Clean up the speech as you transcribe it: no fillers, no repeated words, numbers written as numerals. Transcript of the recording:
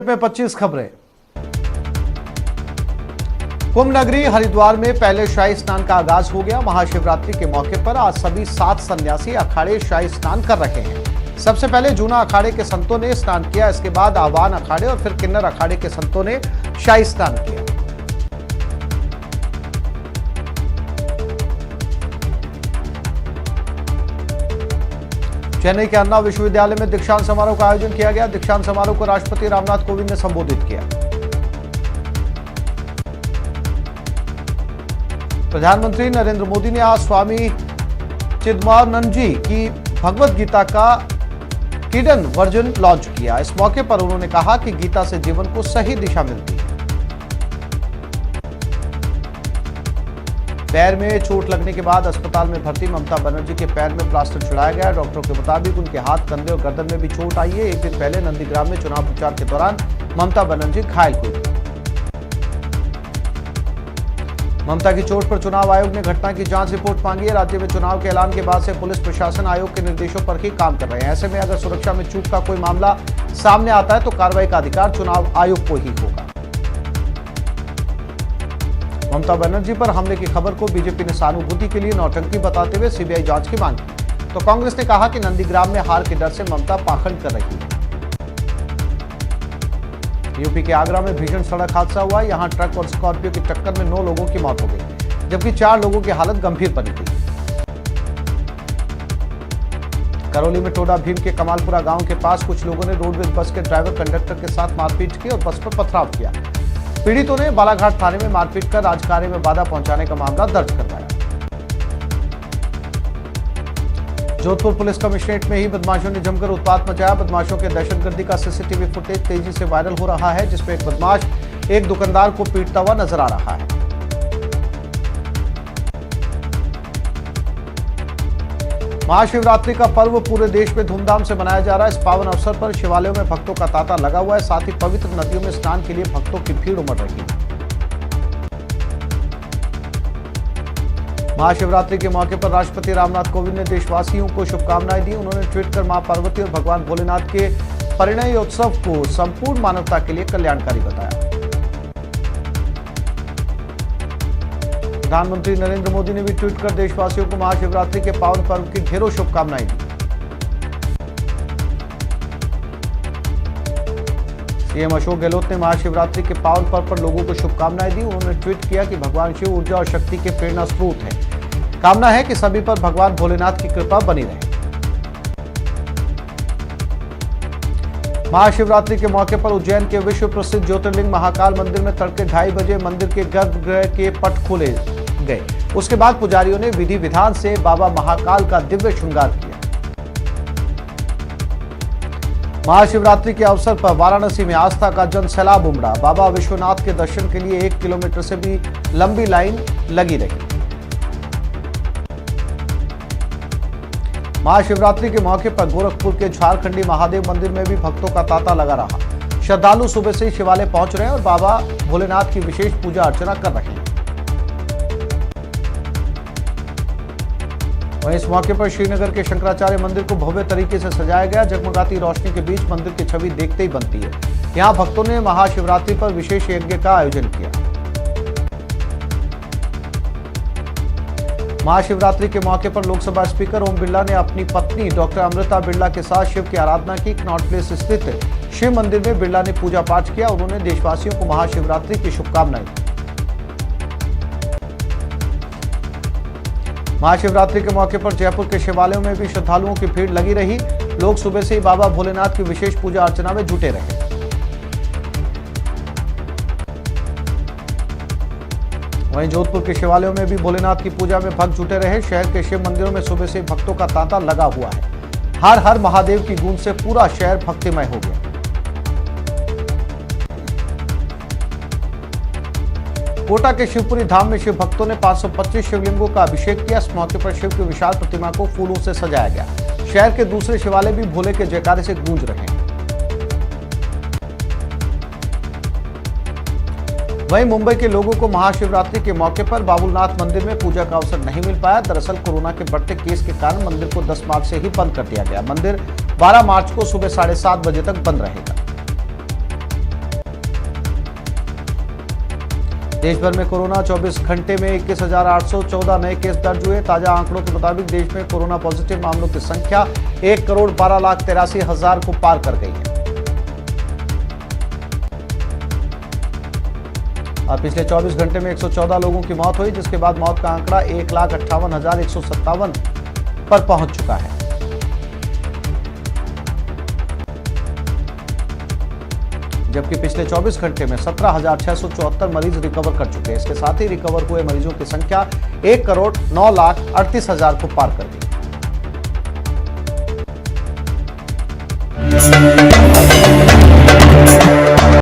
में 25 खबरें। कुंभ नगरी हरिद्वार में पहले शाही स्नान का आगाज हो गया। महाशिवरात्रि के मौके पर आज सभी 7 सन्यासी अखाड़े शाही स्नान कर रहे हैं। सबसे पहले जूना अखाड़े के संतों ने स्नान किया, इसके बाद आह्वान अखाड़े और फिर किन्नर अखाड़े के संतों ने शाही स्नान किया। चेन्नई के अन्ना विश्वविद्यालय में दीक्षांत समारोह का आयोजन किया गया। दीक्षांत समारोह को राष्ट्रपति रामनाथ कोविंद ने संबोधित किया। प्रधानमंत्री नरेंद्र मोदी ने आज स्वामी चिदमानंद जी की भगवत गीता का किडन वर्जन लॉन्च किया। इस मौके पर उन्होंने कहा कि गीता से जीवन को सही दिशा मिलती है। पैर में चोट लगने के बाद अस्पताल में भर्ती ममता बनर्जी के पैर में प्लास्टर चढ़ाया गया। डॉक्टरों के मुताबिक उनके हाथ, कंधे और गर्दन में भी चोट आई है। एक दिन पहले नंदीग्राम में चुनाव प्रचार के दौरान ममता बनर्जी घायल हुई थी। ममता की चोट पर चुनाव आयोग ने घटना की जांच रिपोर्ट मांगी है। राज्य में चुनाव के ऐलान के बाद से पुलिस प्रशासन आयोग के निर्देशों पर ही काम कर रहे हैं। ऐसे में अगर सुरक्षा में चूक का कोई मामला सामने आता है तो कार्रवाई का अधिकार चुनाव आयोग को ही होगा। ममता बनर्जी पर हमले की खबर को बीजेपी ने सहानुभूति के लिए नौटंकी बताते हुए सीबीआई जांच की मांग की, तो कांग्रेस ने कहा कि नंदीग्राम में हार के डर से ममता पाखंड कर रही है। यूपी के आगरा में भीषण सड़क हादसा हुआ। यहां ट्रक और स्कॉर्पियो की टक्कर में 9 लोगों की मौत हो गई, जबकि 4 लोगों की हालत गंभीर बनी हुई। करौली में टोडा भीम के कमालपुरा गांव के पास कुछ लोगों ने रोडवेज बस के ड्राइवर कंडक्टर के साथ मारपीट की और बस पर पथराव किया। पीड़ितों ने बालाघाट थाने में मारपीट कर राजकार्य में बाधा पहुंचाने का मामला दर्ज करवाया। जोधपुर पुलिस कमिश्नरेट में ही बदमाशों ने जमकर उत्पात मचाया। बदमाशों के दहशतगर्दी का सीसीटीवी फुटेज तेजी से वायरल हो रहा है, जिसमें एक बदमाश एक दुकानदार को पीटता हुआ नजर आ रहा है। महाशिवरात्रि का पर्व पूरे देश में धूमधाम से मनाया जा रहा है। इस पावन अवसर पर शिवालयों में भक्तों का तांता लगा हुआ है। साथ ही पवित्र नदियों में स्नान के लिए भक्तों की भीड़ उमड़ रही है। महाशिवरात्रि के मौके पर राष्ट्रपति रामनाथ कोविंद ने देशवासियों को शुभकामनाएं दी। उन्होंने ट्वीट कर मां पार्वती और भगवान भोलेनाथ के परिणयोत्सव को संपूर्ण मानवता के लिए कल्याणकारी बताया। प्रधानमंत्री नरेंद्र मोदी ने भी ट्वीट कर देशवासियों को महाशिवरात्रि के पावन पर्व की ढेरों शुभकामनाएं दी। सीएम अशोक गहलोत ने महाशिवरात्रि के पावन पर्व पर लोगों को शुभकामनाएं दी। उन्होंने ट्वीट किया कि भगवान शिव ऊर्जा और शक्ति के प्रेरणा स्रोत हैं। कामना है कि सभी पर भगवान भोलेनाथ की कृपा बनी रहे। महाशिवरात्रि के मौके पर उज्जैन के विश्व प्रसिद्ध ज्योतिर्लिंग महाकाल मंदिर में तड़के 2:30 बजे मंदिर के गर्भगृह के पट खोले गए। उसके बाद पुजारियों ने विधि विधान से बाबा महाकाल का दिव्य श्रृंगार किया। महाशिवरात्रि के अवसर पर वाराणसी में आस्था का जन सैलाब उमड़ा। बाबा विश्वनाथ के दर्शन के लिए 1 किलोमीटर से भी लंबी लाइन लगी रही। महाशिवरात्रि के मौके पर गोरखपुर के झारखंडी महादेव मंदिर में भी भक्तों का तांता लगा रहा। श्रद्धालु सुबह से ही शिवालय पहुंच रहे हैं और बाबा भोलेनाथ की विशेष पूजा अर्चना कर रहे हैं। वहीं इस मौके पर श्रीनगर के शंकराचार्य मंदिर को भव्य तरीके से सजाया गया। जगमगाती रोशनी के बीच मंदिर की छवि देखते ही बनती है। यहां भक्तों ने महाशिवरात्रि पर विशेष यज्ञ का आयोजन किया। महाशिवरात्रि के मौके पर लोकसभा स्पीकर ओम बिरला ने अपनी पत्नी डॉक्टर अमृता बिरला के साथ शिव की आराधना की। कनॉट प्लेस स्थित शिव मंदिर में बिरला ने पूजा पाठ किया। उन्होंने देशवासियों को महाशिवरात्रि की शुभकामनाएं दी। महाशिवरात्रि के मौके पर जयपुर के शिवालयों में भी श्रद्धालुओं की भीड़ लगी रही। लोग सुबह से ही बाबा भोलेनाथ की विशेष पूजा अर्चना में जुटे रहे। वहीं जोधपुर के शिवालयों में भी भोलेनाथ की पूजा में भक्त जुटे रहे। शहर के शिव मंदिरों में सुबह से भक्तों का तांता लगा हुआ है। हर हर महादेव की गूंज से पूरा शहर भक्तिमय हो गया। कोटा के शिवपुरी धाम में शिव भक्तों ने 525 शिवलिंगों का अभिषेक किया। इस मौके पर शिव की विशाल प्रतिमा को फूलों से सजाया गया। शहर के दूसरे शिवालय भी भोले के जयकारे से गूंज रहे हैं। वहीं मुंबई के लोगों को महाशिवरात्रि के मौके पर बाबुलनाथ मंदिर में पूजा का अवसर नहीं मिल पाया। दरअसल कोरोना के बढ़ते केस के कारण मंदिर को 10 मार्च से ही बंद कर दिया गया। मंदिर 12 मार्च को सुबह 7:30 बजे तक बंद रहेगा। देश भर में कोरोना 24 घंटे में 21,814 नए केस दर्ज हुए। ताजा आंकड़ों के मुताबिक देश में कोरोना पॉजिटिव मामलों की संख्या 1,12,83,000 को पार कर गई है। और पिछले 24 घंटे में 114 लोगों की मौत हुई, जिसके बाद मौत का आंकड़ा 1,58,157 पर पहुंच चुका है। जबकि पिछले 24 घंटे में 17,674 मरीज रिकवर कर चुके हैं। इसके साथ ही रिकवर हुए मरीजों की संख्या 1,09,38,000 को पार कर गई।